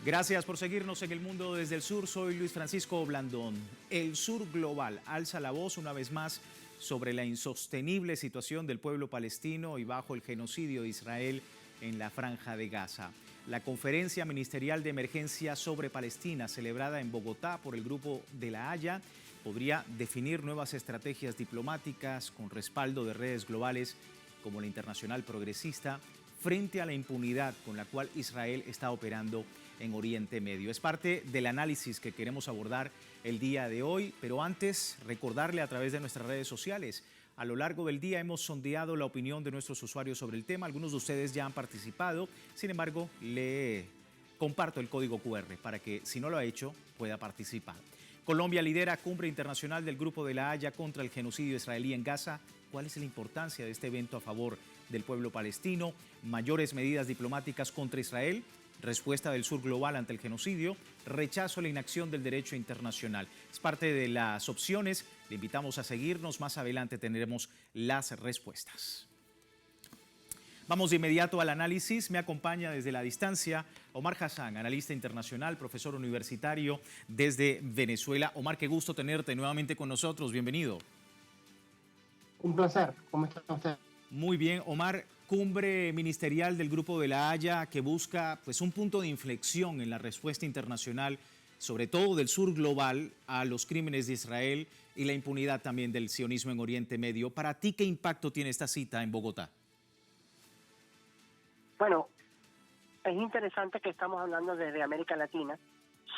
Gracias por seguirnos en El Mundo desde el Sur. Soy Luis Francisco Blandón. El Sur Global alza la voz una vez más sobre la insostenible situación del pueblo palestino y bajo el genocidio de Israel en la Franja de Gaza. La Conferencia Ministerial de Emergencia sobre Palestina, celebrada en Bogotá por el Grupo de La Haya, podría definir nuevas estrategias diplomáticas con respaldo de redes globales como la Internacional Progresista frente a la impunidad con la cual Israel está operando en Oriente Medio. Es parte del análisis que queremos abordar el día de hoy, pero antes recordarle a través de nuestras redes sociales. A lo largo del día hemos sondeado la opinión de nuestros usuarios sobre el tema. Algunos de ustedes ya han participado, sin embargo, le comparto el código QR para que, si no lo ha hecho, pueda participar. Colombia lidera cumbre internacional del Grupo de La Haya contra el genocidio israelí en Gaza. ¿Cuál es la importancia de este evento a favor del pueblo palestino? Mayores medidas diplomáticas contra Israel. Respuesta del Sur Global ante el genocidio. Rechazo a la inacción del derecho internacional. Es parte de las opciones. Le invitamos a seguirnos. Más adelante tendremos las respuestas. Vamos de inmediato al análisis. Me acompaña desde la distancia Omar Hassan, analista internacional, profesor universitario desde Venezuela. Omar, qué gusto tenerte nuevamente con nosotros. Bienvenido. Un placer. ¿Cómo está usted? Muy bien, Omar. Cumbre ministerial del Grupo de La Haya que busca un punto de inflexión en la respuesta internacional, sobre todo del Sur Global, a los crímenes de Israel y la impunidad también del sionismo en Oriente Medio. Para ti, ¿qué impacto tiene esta cita en Bogotá? Bueno, es interesante que estamos hablando desde América Latina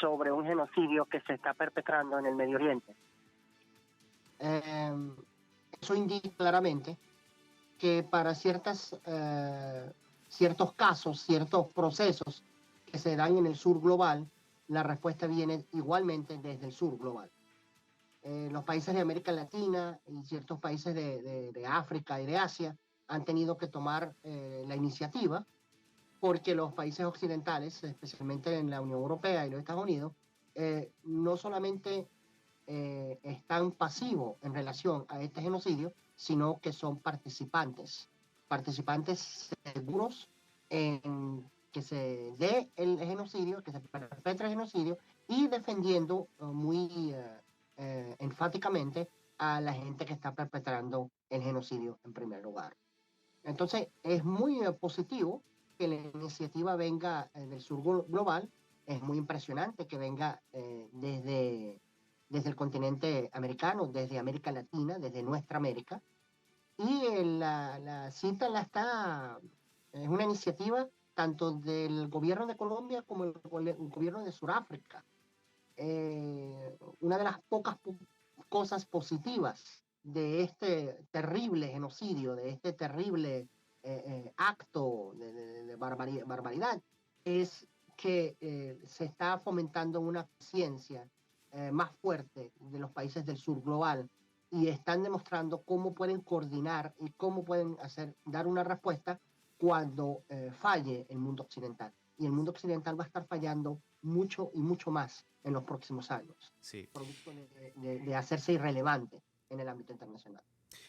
sobre un genocidio que se está perpetrando en el Medio Oriente. Eso indica claramente que para ciertos casos, ciertos procesos que se dan en el Sur Global, la respuesta viene igualmente desde el Sur Global. Los países de América Latina y ciertos países de África y de Asia han tenido que tomar la iniciativa porque los países occidentales, especialmente en la Unión Europea y los Estados Unidos, no solamente están pasivos en relación a este genocidio, sino que son participantes seguros en que se dé el genocidio, que se perpetre el genocidio y defendiendo muy enfáticamente a la gente que está perpetrando el genocidio en primer lugar. Entonces, es muy positivo que la iniciativa venga del Sur Global. Es muy impresionante que venga desde el continente americano, desde América Latina, desde nuestra América. Y la cita es una iniciativa tanto del gobierno de Colombia como el gobierno de Sudáfrica. Una de las pocas cosas positivas de este terrible genocidio, de este terrible acto de barbaridad, es que se está fomentando una conciencia más fuerte de los países del Sur Global y están demostrando cómo pueden coordinar y cómo pueden dar una respuesta cuando falle el mundo occidental. Y el mundo occidental va a estar fallando mucho y mucho más en los próximos años, sí, producto de hacerse irrelevante en el ámbito internacional.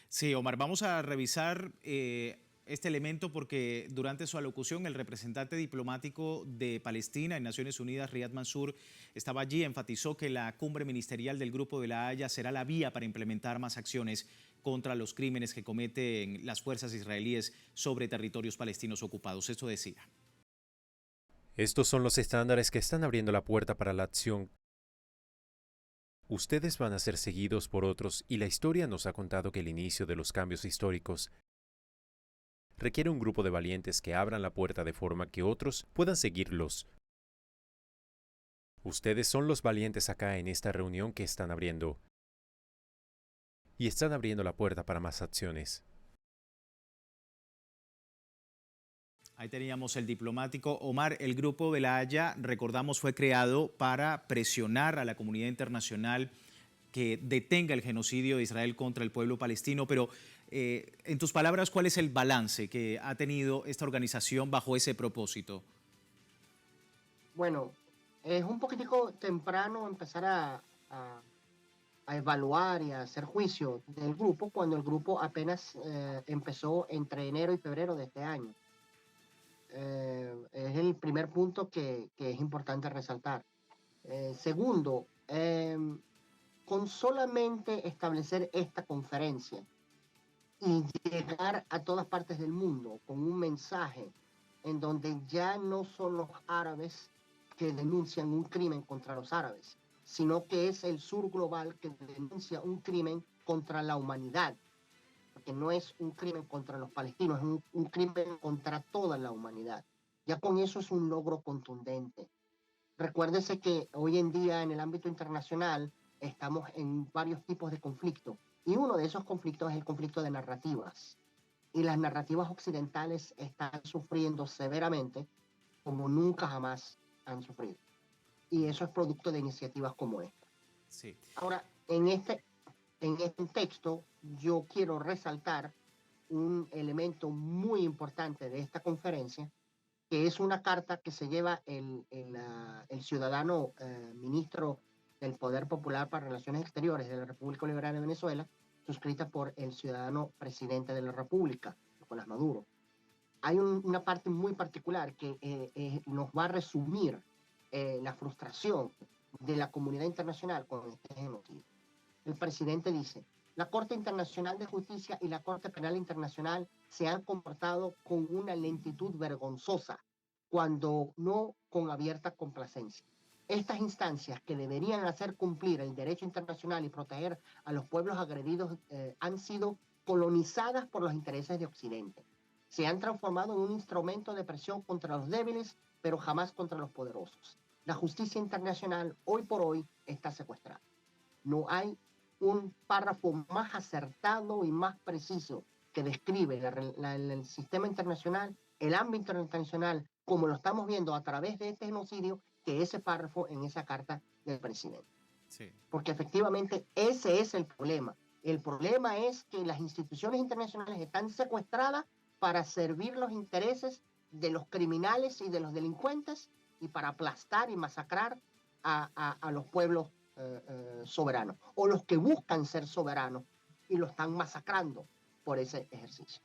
Sí, Omar, vamos a revisar este elemento porque durante su alocución el representante diplomático de Palestina en Naciones Unidas, Riyad Mansour, estaba allí, enfatizó que la cumbre ministerial del Grupo de La Haya será la vía para implementar más acciones contra los crímenes que cometen las fuerzas israelíes sobre territorios palestinos ocupados. Esto decía. Estos son los estándares que están abriendo la puerta para la acción. Ustedes van a ser seguidos por otros y la historia nos ha contado que el inicio de los cambios históricos requiere un grupo de valientes que abran la puerta de forma que otros puedan seguirlos. Ustedes son los valientes acá en esta reunión que están abriendo. Y están abriendo la puerta para más acciones. Ahí teníamos el diplomático. Omar, el Grupo de La Haya, recordamos, fue creado para presionar a la comunidad internacional que detenga el genocidio de Israel contra el pueblo palestino, pero en tus palabras, ¿cuál es el balance que ha tenido esta organización bajo ese propósito? Bueno, es un poquitico temprano empezar a evaluar y a hacer juicio del grupo cuando el grupo apenas empezó entre enero y febrero de este año. Es el primer punto que es importante resaltar. Segundo, con solamente establecer esta conferencia y llegar a todas partes del mundo con un mensaje en donde ya no son los árabes que denuncian un crimen contra los árabes, sino que es el sur global que denuncia un crimen contra la humanidad, porque no es un crimen contra los palestinos, es un crimen contra toda la humanidad. Ya con eso es un logro contundente. Recuérdese que hoy en día en el ámbito internacional estamos en varios tipos de conflictos y uno de esos conflictos es el conflicto de narrativas. Y las narrativas occidentales están sufriendo severamente como nunca jamás han sufrido. Y eso es producto de iniciativas como esta. Sí. Ahora, en este contexto, yo quiero resaltar un elemento muy importante de esta conferencia, que es una carta que se lleva el ciudadano ministro del Poder Popular para Relaciones Exteriores de la República Bolivariana de Venezuela, suscrita por el ciudadano presidente de la República, Nicolás Maduro. Hay una parte muy particular que nos va a resumir la frustración de la comunidad internacional con este genocidio. El presidente dice: la Corte Internacional de Justicia y la Corte Penal Internacional se han comportado con una lentitud vergonzosa, cuando no con abierta complacencia. Estas instancias, que deberían hacer cumplir el derecho internacional y proteger a los pueblos agredidos, han sido colonizadas por los intereses de Occidente. Se han transformado en un instrumento de presión contra los débiles, pero jamás contra los poderosos. La justicia internacional hoy por hoy está secuestrada. No hay un párrafo más acertado y más preciso que describe el sistema internacional, el ámbito internacional, como lo estamos viendo a través de este genocidio, que ese párrafo en esa carta del presidente. Sí. Porque efectivamente ese es el problema. El problema es que las instituciones internacionales están secuestradas para servir los intereses de los criminales y de los delincuentes y para aplastar y masacrar a los pueblos soberanos, o los que buscan ser soberanos y lo están masacrando por ese ejercicio.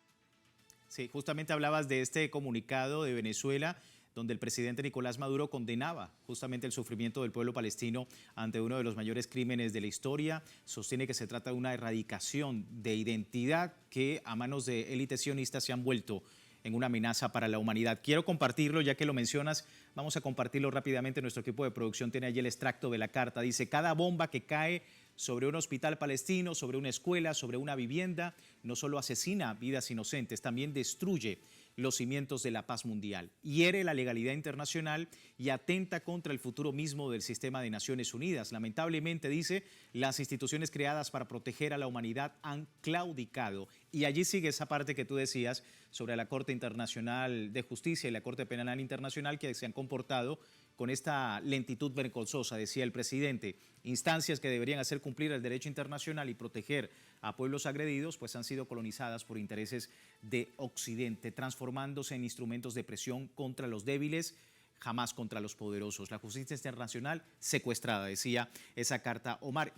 Sí, justamente hablabas de este comunicado de Venezuela, donde el presidente Nicolás Maduro condenaba justamente el sufrimiento del pueblo palestino ante uno de los mayores crímenes de la historia. Sostiene que se trata de una erradicación de identidad que a manos de élites sionistas se han vuelto en una amenaza para la humanidad. Quiero compartirlo, ya que lo mencionas, vamos a compartirlo rápidamente. Nuestro equipo de producción tiene allí el extracto de la carta. Dice: cada bomba que cae sobre un hospital palestino, sobre una escuela, sobre una vivienda, no solo asesina vidas inocentes, también destruye los cimientos de la paz mundial, hiere la legalidad internacional y atenta contra el futuro mismo del sistema de Naciones Unidas. Lamentablemente, dice, las instituciones creadas para proteger a la humanidad han claudicado. Y allí sigue esa parte que tú decías sobre la Corte Internacional de Justicia y la Corte Penal Internacional, que se han comportado con esta lentitud vergonzosa, decía el presidente. Instancias que deberían hacer cumplir el derecho internacional y proteger a pueblos agredidos, pues han sido colonizadas por intereses de Occidente, transformándose en instrumentos de presión contra los débiles, jamás contra los poderosos. La justicia internacional secuestrada, decía esa carta. Omar,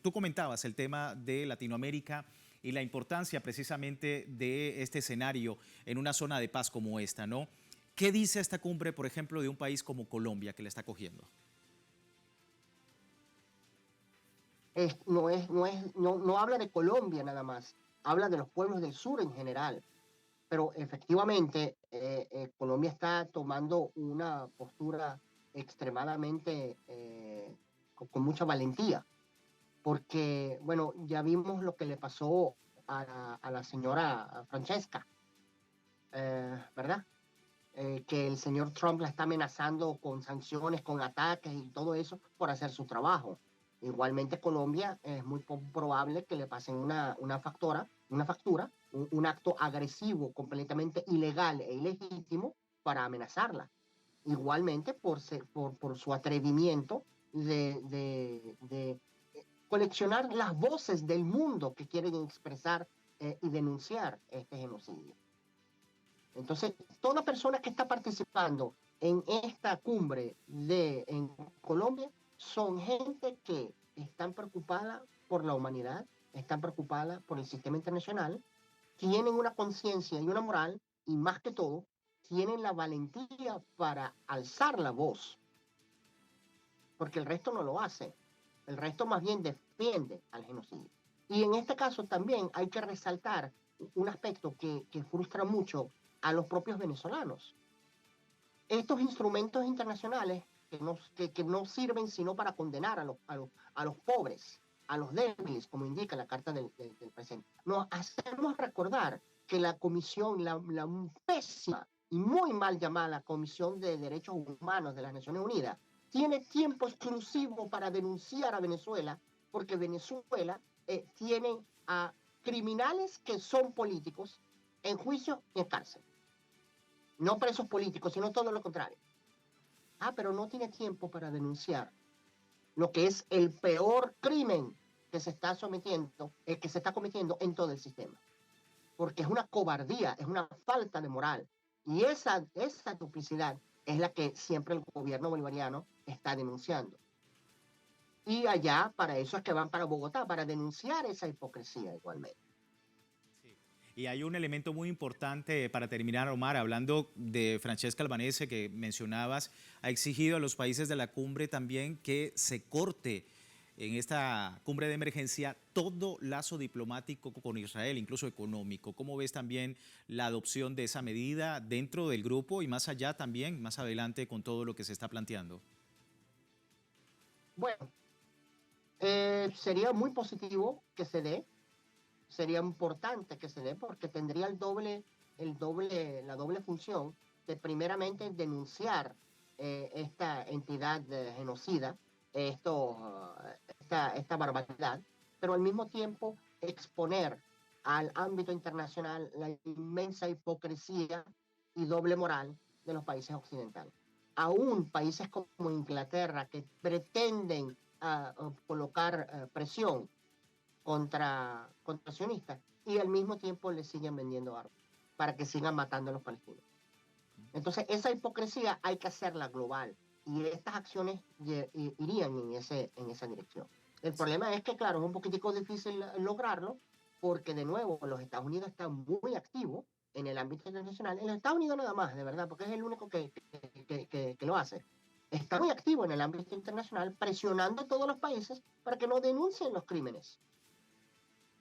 tú comentabas el tema de Latinoamérica y la importancia precisamente de este escenario en una zona de paz como esta, ¿no? ¿Qué dice esta cumbre, por ejemplo, de un país como Colombia, que la está cogiendo? No habla de Colombia nada más, habla de los pueblos del sur en general. Pero efectivamente, Colombia está tomando una postura extremadamente con mucha valentía, porque, bueno, ya vimos lo que le pasó a la señora Francesca, ¿verdad? Que el señor Trump la está amenazando con sanciones, con ataques y todo eso por hacer su trabajo. Igualmente Colombia es muy probable que le pasen una factura, un acto agresivo completamente ilegal e ilegítimo para amenazarla. Igualmente por su atrevimiento de coleccionar las voces del mundo que quieren expresar y denunciar este genocidio. Entonces, toda persona que está participando en esta cumbre en Colombia son gente que están preocupada por la humanidad, están preocupadas por el sistema internacional, tienen una conciencia y una moral, y más que todo, tienen la valentía para alzar la voz, porque el resto no lo hace. El resto más bien defiende al genocidio. Y en este caso también hay que resaltar un aspecto que frustra mucho a los propios venezolanos. Estos instrumentos internacionales que no sirven sino para condenar a los pobres, a los débiles, como indica la Carta del Presente. Nos hacemos recordar que la comisión, la pésima y muy mal llamada Comisión de Derechos Humanos de las Naciones Unidas, tiene tiempo exclusivo para denunciar a Venezuela, porque Venezuela tiene a criminales que son políticos en juicio y en cárcel. No presos políticos, sino todo lo contrario. Pero no tiene tiempo para denunciar lo que es el peor crimen que se está sometiendo, que se está cometiendo en todo el sistema. Porque es una cobardía, es una falta de moral. Y esa duplicidad es la que siempre el gobierno bolivariano está denunciando. Y allá, para eso es que van para Bogotá, para denunciar esa hipocresía igualmente. Y hay un elemento muy importante para terminar, Omar, hablando de Francesca Albanese que mencionabas, ha exigido a los países de la cumbre también que se corte en esta cumbre de emergencia todo lazo diplomático con Israel, incluso económico. ¿Cómo ves también la adopción de esa medida dentro del grupo y más allá también, más adelante con todo lo que se está planteando? Bueno, sería muy positivo que se dé, sería importante que se dé porque tendría la doble función de primeramente denunciar esta entidad genocida, esta barbaridad, pero al mismo tiempo exponer al ámbito internacional la inmensa hipocresía y doble moral de los países occidentales. Aún países como Inglaterra que pretenden colocar presión contra sionistas y al mismo tiempo le siguen vendiendo armas para que sigan matando a los palestinos. Entonces, esa hipocresía hay que hacerla global y estas acciones irían en esa dirección. El problema es que, claro, es un poquitico difícil lograrlo porque, de nuevo, los Estados Unidos están muy activos en el ámbito internacional. En los Estados Unidos nada más, de verdad, porque es el único que lo hace. Está muy activo en el ámbito internacional, presionando a todos los países para que no denuncien los crímenes.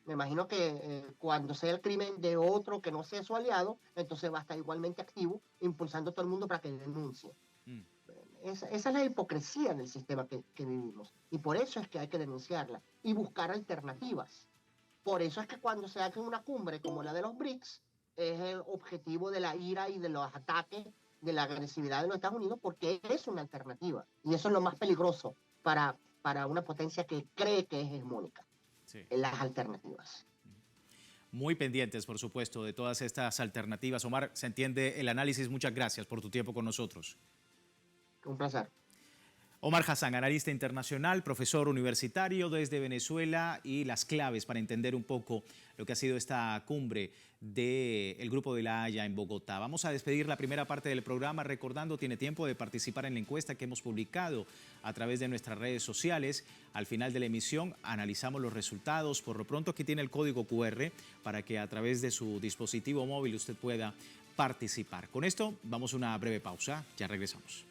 Me imagino que cuando sea el crimen de otro que no sea su aliado, entonces va a estar igualmente activo, impulsando a todo el mundo para que denuncie. Esa es la hipocresía del sistema que vivimos. Y por eso es que hay que denunciarla y buscar alternativas. Por eso es que cuando se hace una cumbre como la de los BRICS, es el objetivo de la ira y de los ataques, de la agresividad de los Estados Unidos, porque es una alternativa. Y eso es lo más peligroso para una potencia que cree que es hegemónica. Sí. En las alternativas. Muy pendientes, por supuesto, de todas estas alternativas. Omar, se entiende el análisis. Muchas gracias por tu tiempo con nosotros. Un placer. Omar Hassan, analista internacional, profesor universitario desde Venezuela y las claves para entender un poco lo que ha sido esta cumbre del Grupo de la Haya en Bogotá. Vamos a despedir la primera parte del programa recordando, tiene tiempo de participar en la encuesta que hemos publicado a través de nuestras redes sociales. Al final de la emisión analizamos los resultados. Por lo pronto aquí tiene el código QR para que a través de su dispositivo móvil usted pueda participar. Con esto vamos a una breve pausa, ya regresamos.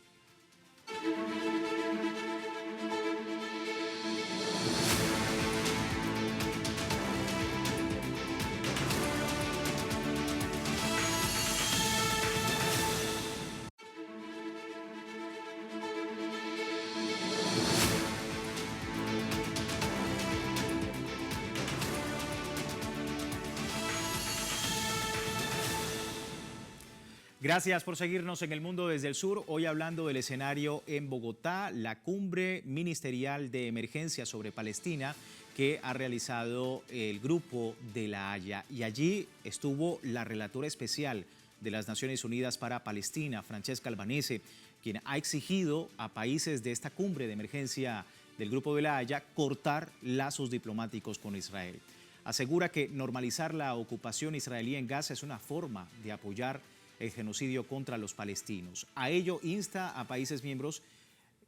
Gracias por seguirnos en El Mundo desde el Sur. Hoy hablando del escenario en Bogotá, la cumbre ministerial de emergencia sobre Palestina que ha realizado el Grupo de la Haya. Y allí estuvo la relatora especial de las Naciones Unidas para Palestina, Francesca Albanese, quien ha exigido a países de esta cumbre de emergencia del Grupo de la Haya cortar lazos diplomáticos con Israel. Asegura que normalizar la ocupación israelí en Gaza es una forma de apoyar el genocidio contra los palestinos. A ello insta a países miembros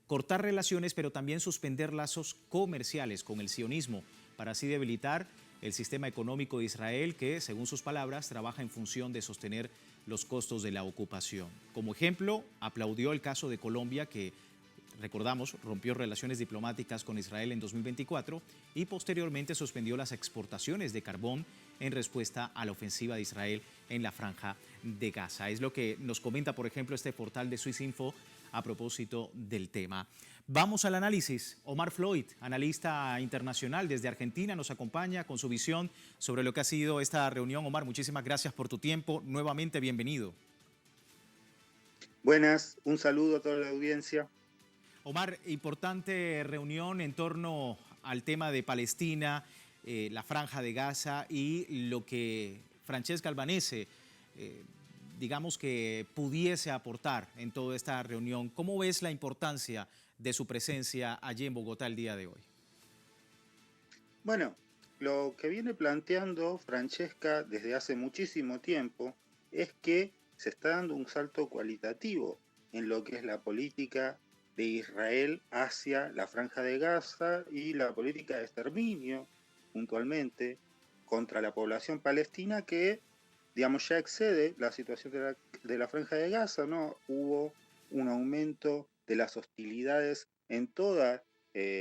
cortar relaciones, pero también suspender lazos comerciales con el sionismo, para así debilitar el sistema económico de Israel que, según sus palabras, trabaja en función de sostener los costos de la ocupación. Como ejemplo, aplaudió el caso de Colombia, que, recordamos, rompió relaciones diplomáticas con Israel en 2024 y posteriormente suspendió las exportaciones de carbón en respuesta a la ofensiva de Israel en la Franja de Gaza. Es lo que nos comenta, por ejemplo, este portal de Swissinfo a propósito del tema. Vamos al análisis. Omar Floyd, analista internacional desde Argentina, nos acompaña con su visión sobre lo que ha sido esta reunión. Omar, muchísimas gracias por tu tiempo. Nuevamente, bienvenido. Buenas, un saludo a toda la audiencia. Omar, importante reunión en torno al tema de Palestina, la Franja de Gaza y lo que Francesca Albanese, digamos que pudiese aportar en toda esta reunión. ¿Cómo ves la importancia de su presencia allí en Bogotá el día de hoy? Bueno, lo que viene planteando Francesca desde hace muchísimo tiempo es que se está dando un salto cualitativo en lo que es la política de Israel hacia la Franja de Gaza y la política de exterminio, puntualmente, contra la población palestina que, digamos, ya excede la situación de la Franja de Gaza, ¿no? Hubo un aumento de las hostilidades en toda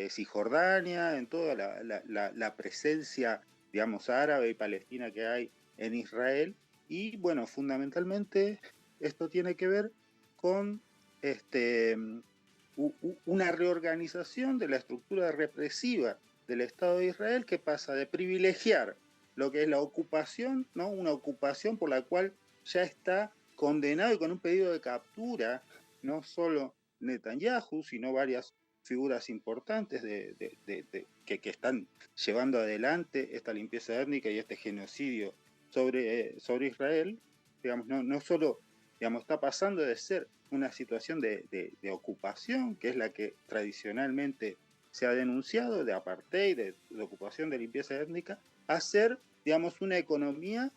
Cisjordania, en toda la presencia, digamos, árabe y palestina que hay en Israel. Y bueno, fundamentalmente esto tiene que ver con una reorganización de la estructura represiva del Estado de Israel, que pasa de privilegiar lo que es la ocupación, ¿no? Una ocupación por la cual ya está condenado y con un pedido de captura, no solo Netanyahu, sino varias figuras importantes que están llevando adelante esta limpieza étnica y este genocidio sobre Israel. Digamos, no solo, digamos, está pasando de ser una situación de ocupación, que es la que tradicionalmente se ha denunciado, de apartheid, de ocupación, de limpieza étnica, a ser, digamos, una economía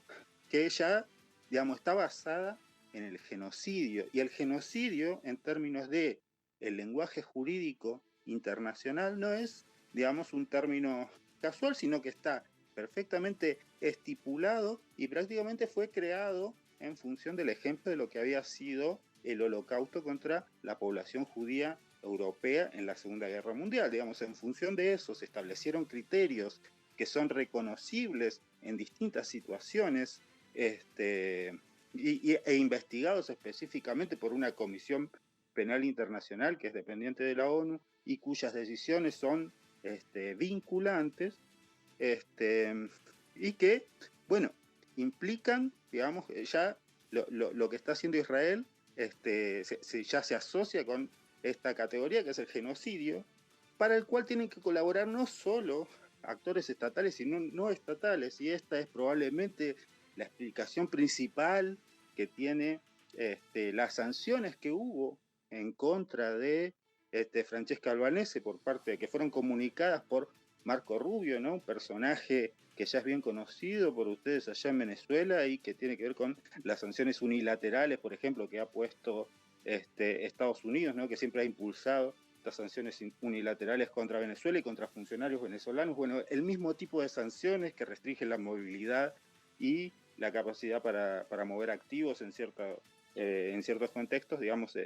que ya, digamos, está basada en el genocidio. Y el genocidio, en términos de el lenguaje jurídico internacional, no es, digamos, un término casual, sino que está perfectamente estipulado y prácticamente fue creado en función del ejemplo de lo que había sido el holocausto contra la población judía europea en la Segunda Guerra Mundial. Digamos, en función de eso se establecieron criterios que son reconocibles en distintas situaciones e investigados específicamente por una comisión penal internacional que es dependiente de la ONU y cuyas decisiones son vinculantes y que, bueno, implican, digamos, ya lo que está haciendo Israel ya se asocia con esta categoría que es el genocidio, para el cual tienen que colaborar no solo actores estatales, sino no estatales, y esta es probablemente la explicación principal que tiene las sanciones que hubo en contra de Francesca Albanese por parte de que fueron comunicadas por Marco Rubio, ¿no? Un personaje que ya es bien conocido por ustedes allá en Venezuela y que tiene que ver con las sanciones unilaterales, por ejemplo, que ha puesto Estados Unidos, ¿no? Que siempre ha impulsado estas sanciones unilaterales contra Venezuela y contra funcionarios venezolanos. Bueno, el mismo tipo de sanciones que restringen la movilidad y la capacidad para mover activos en ciertos contextos, digamos,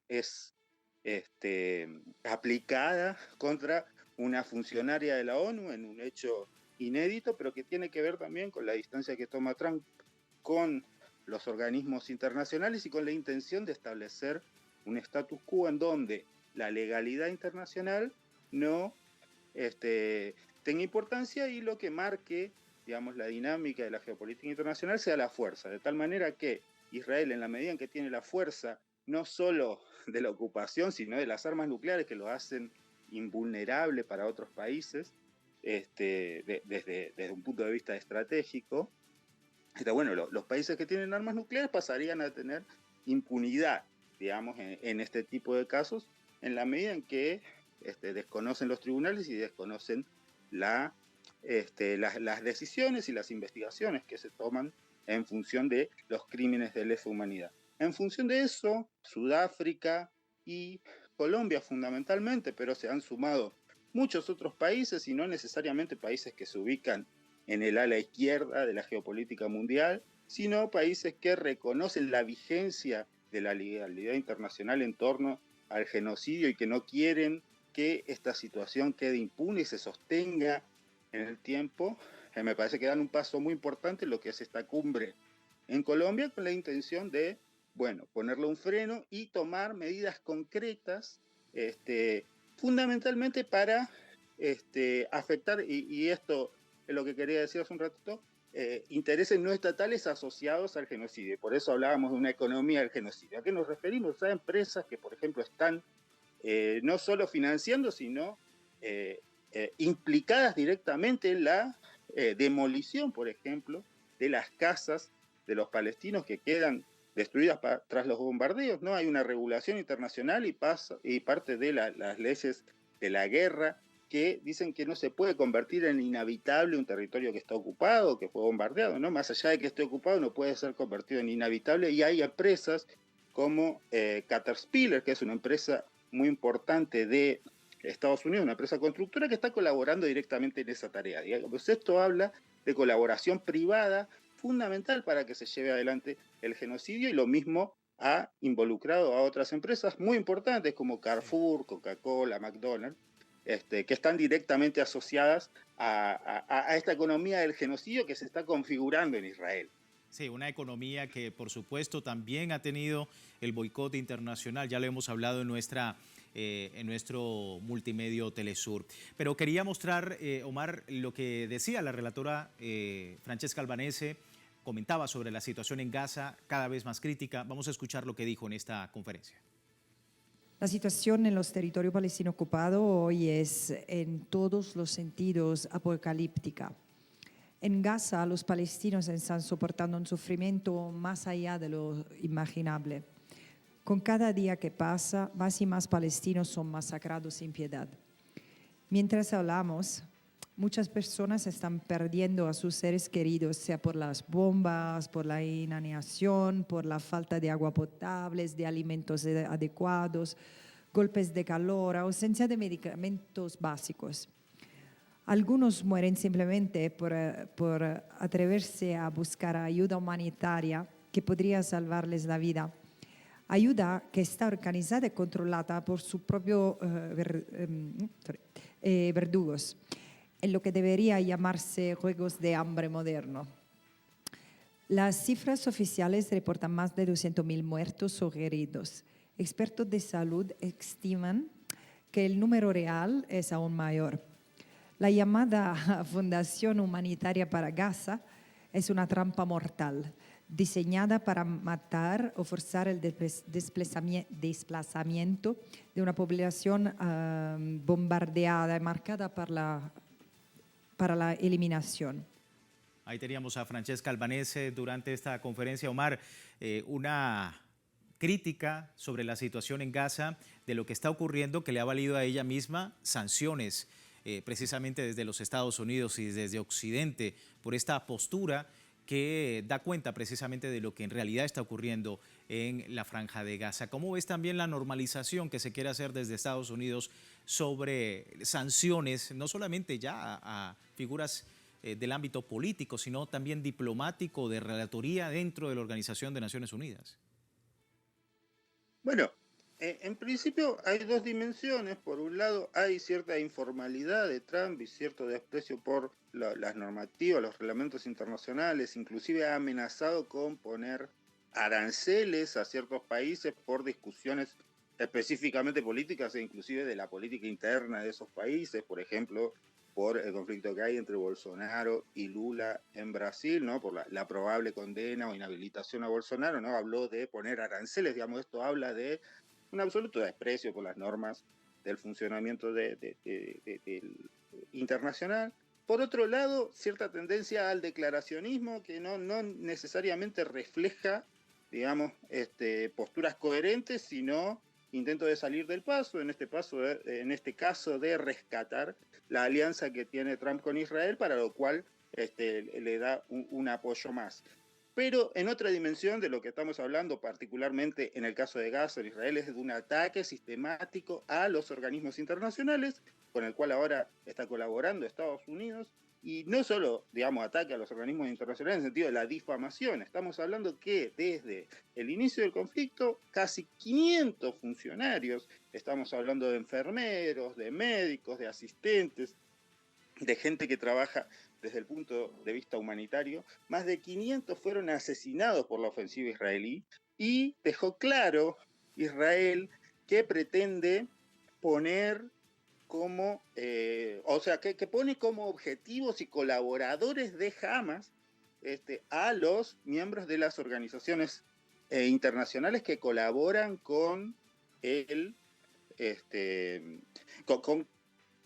es aplicada contra una funcionaria de la ONU en un hecho inédito, pero que tiene que ver también con la distancia que toma Trump con los organismos internacionales y con la intención de establecer un status quo en donde la legalidad internacional no tenga importancia y lo que marque, digamos, la dinámica de la geopolítica internacional sea la fuerza, de tal manera que Israel, en la medida en que tiene la fuerza no solo de la ocupación, sino de las armas nucleares que lo hacen invulnerable para otros países, desde un punto de vista estratégico, bueno, los países que tienen armas nucleares pasarían a tener impunidad, digamos, en este tipo de casos, en la medida en que desconocen los tribunales y desconocen las decisiones y las investigaciones que se toman en función de los crímenes de lesa humanidad. En función de eso, Sudáfrica y Colombia fundamentalmente, pero se han sumado muchos otros países y no necesariamente países que se ubican en el ala izquierda de la geopolítica mundial, sino países que reconocen la vigencia de la legalidad internacional en torno al genocidio y que no quieren que esta situación quede impune y se sostenga en el tiempo. Me parece que dan un paso muy importante en lo que es esta cumbre en Colombia, con la intención de, bueno, ponerle un freno y tomar medidas concretas, fundamentalmente para afectar, y esto es lo que quería decir hace un ratito, intereses no estatales asociados al genocidio. Por eso hablábamos de una economía del genocidio. ¿A qué nos referimos? A empresas que, por ejemplo, están no solo financiando, sino implicadas directamente en la demolición, por ejemplo, de las casas de los palestinos que quedan destruidas tras los bombardeos. ¿No? Hay una regulación internacional y parte de las leyes de la guerra que dicen que no se puede convertir en inhabitable un territorio que está ocupado, que fue bombardeado, ¿no? Más allá de que esté ocupado, no puede ser convertido en inhabitable, y hay empresas como Caterpillar, que es una empresa muy importante de Estados Unidos, una empresa constructora que está colaborando directamente en esa tarea. Digamos, esto habla de colaboración privada fundamental para que se lleve adelante el genocidio, y lo mismo ha involucrado a otras empresas muy importantes como Carrefour, Coca-Cola, McDonald's, que están directamente asociadas a esta economía del genocidio que se está configurando en Israel. Sí, una economía que por supuesto también ha tenido el boicot internacional, ya lo hemos hablado en nuestro multimedio Telesur. Pero quería mostrar, Omar, lo que decía la relatora Francesca Albanese, comentaba sobre la situación en Gaza, cada vez más crítica. Vamos a escuchar lo que dijo en esta conferencia. La situación en los territorios palestinos ocupados hoy es en todos los sentidos apocalíptica. En Gaza, los palestinos están soportando un sufrimiento más allá de lo imaginable. Con cada día que pasa, más y más palestinos son masacrados sin piedad. Mientras hablamos, muchas personas están perdiendo a sus seres queridos, sea por las bombas, por la inanición, por la falta de agua potable, de alimentos adecuados, golpes de calor, ausencia de medicamentos básicos. Algunos mueren simplemente por atreverse a buscar ayuda humanitaria que podría salvarles la vida. Ayuda que está organizada y controlada por sus propios verdugos, en lo que debería llamarse juegos de hambre moderno. Las cifras oficiales reportan más de 200.000 muertos o heridos. Expertos de salud estiman que el número real es aún mayor. La llamada Fundación Humanitaria para Gaza es una trampa mortal, diseñada para matar o forzar el desplazamiento de una población bombardeada y marcada para la eliminación. Ahí teníamos a Francesca Albanese durante esta conferencia, Omar, una crítica sobre la situación en Gaza, de lo que está ocurriendo, que le ha valido a ella misma sanciones, precisamente desde los Estados Unidos y desde Occidente, por esta postura que da cuenta precisamente de lo que en realidad está ocurriendo en la Franja de Gaza. ¿Cómo ves también la normalización que se quiere hacer desde Estados Unidos sobre sanciones, no solamente ya a figuras del ámbito político, sino también diplomático, de relatoría dentro de la Organización de Naciones Unidas? Bueno, en principio hay dos dimensiones. Por un lado, hay cierta informalidad de Trump y cierto desprecio por las normativas, los reglamentos internacionales. Inclusive ha amenazado con poner aranceles a ciertos países por discusiones específicamente políticas e inclusive de la política interna de esos países. Por ejemplo, por el conflicto que hay entre Bolsonaro y Lula en Brasil, ¿no? Por la probable condena o inhabilitación a Bolsonaro, ¿no? Habló de poner aranceles, digamos, esto habla de un absoluto desprecio por las normas del funcionamiento del internacional. Por otro lado, cierta tendencia al declaracionismo que no necesariamente refleja, digamos, posturas coherentes, sino intento de salir del paso, en este caso de rescatar la alianza que tiene Trump con Israel, para lo cual le da un apoyo más. pero en otra dimensión de lo que estamos hablando, particularmente en el caso de Gaza, en Israel, es de un ataque sistemático a los organismos internacionales, con el cual ahora está colaborando Estados Unidos, y no solo, digamos, ataque a los organismos internacionales en el sentido de la difamación, estamos hablando que desde el inicio del conflicto, casi 500 funcionarios, estamos hablando de enfermeros, de médicos, de asistentes, de gente que trabaja desde el punto de vista humanitario, más de 500 fueron asesinados por la ofensiva israelí, y dejó claro Israel que pretende poner como, que pone como objetivos y colaboradores de Hamas a los miembros de las organizaciones internacionales que colaboran con el con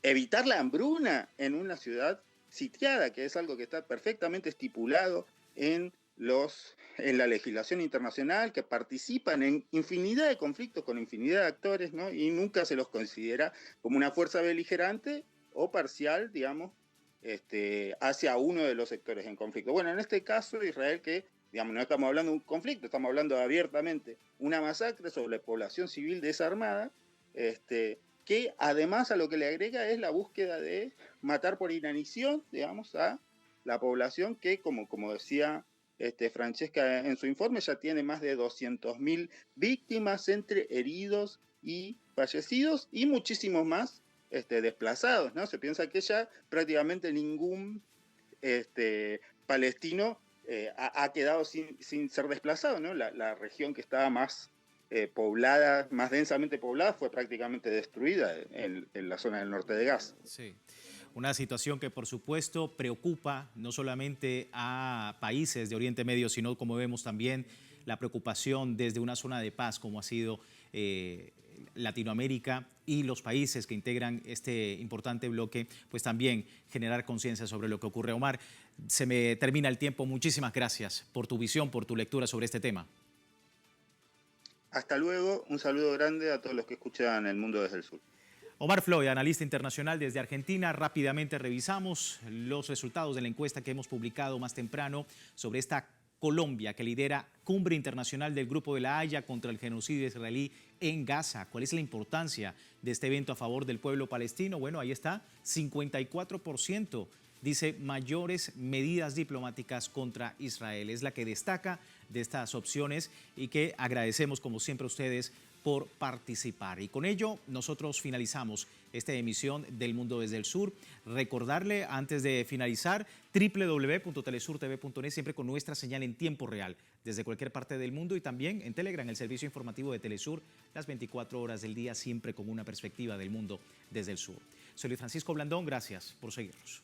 evitar la hambruna en una ciudad sitiada, que es algo que está perfectamente estipulado en la legislación internacional, que participan en infinidad de conflictos con infinidad de actores, ¿no? Y nunca se los considera como una fuerza beligerante o parcial, digamos, hacia uno de los sectores en conflicto. Bueno, en este caso, Israel, que, digamos, no estamos hablando de un conflicto, estamos hablando abiertamente una masacre sobre población civil desarmada, que además a lo que le agrega es la búsqueda de matar por inanición, digamos, a la población que, como decía Francesca en su informe, ya tiene más de 200.000 víctimas entre heridos y fallecidos, y muchísimos más desplazados, ¿no? Se piensa que ya prácticamente ningún palestino ha quedado sin ser desplazado, ¿no? La región que estaba más poblada, más densamente poblada, fue prácticamente destruida en la zona del norte de Gaza. Sí. Una situación que, por supuesto, preocupa no solamente a países de Oriente Medio, sino, como vemos, también la preocupación desde una zona de paz, como ha sido Latinoamérica y los países que integran este importante bloque, pues también generar conciencia sobre lo que ocurre. Omar, se me termina el tiempo. Muchísimas gracias por tu visión, por tu lectura sobre este tema. Hasta luego. Un saludo grande a todos los que escuchan El Mundo desde el Sur. Omar Floyd, analista internacional desde Argentina. Rápidamente revisamos los resultados de la encuesta que hemos publicado más temprano sobre esta Colombia que lidera Cumbre Internacional del Grupo de la Haya contra el genocidio israelí en Gaza. ¿Cuál es la importancia de este evento a favor del pueblo palestino? Bueno, ahí está, 54%. Dice mayores medidas diplomáticas contra Israel. Es la que destaca de estas opciones y que agradecemos, como siempre, a ustedes por participar. Y con ello nosotros finalizamos esta emisión del Mundo desde el Sur. Recordarle antes de finalizar www.telesurtv.net, siempre con nuestra señal en tiempo real desde cualquier parte del mundo, y también en Telegram, el servicio informativo de Telesur, las 24 horas del día, siempre con una perspectiva del mundo desde el sur. Soy Luis Francisco Blandón, gracias por seguirnos.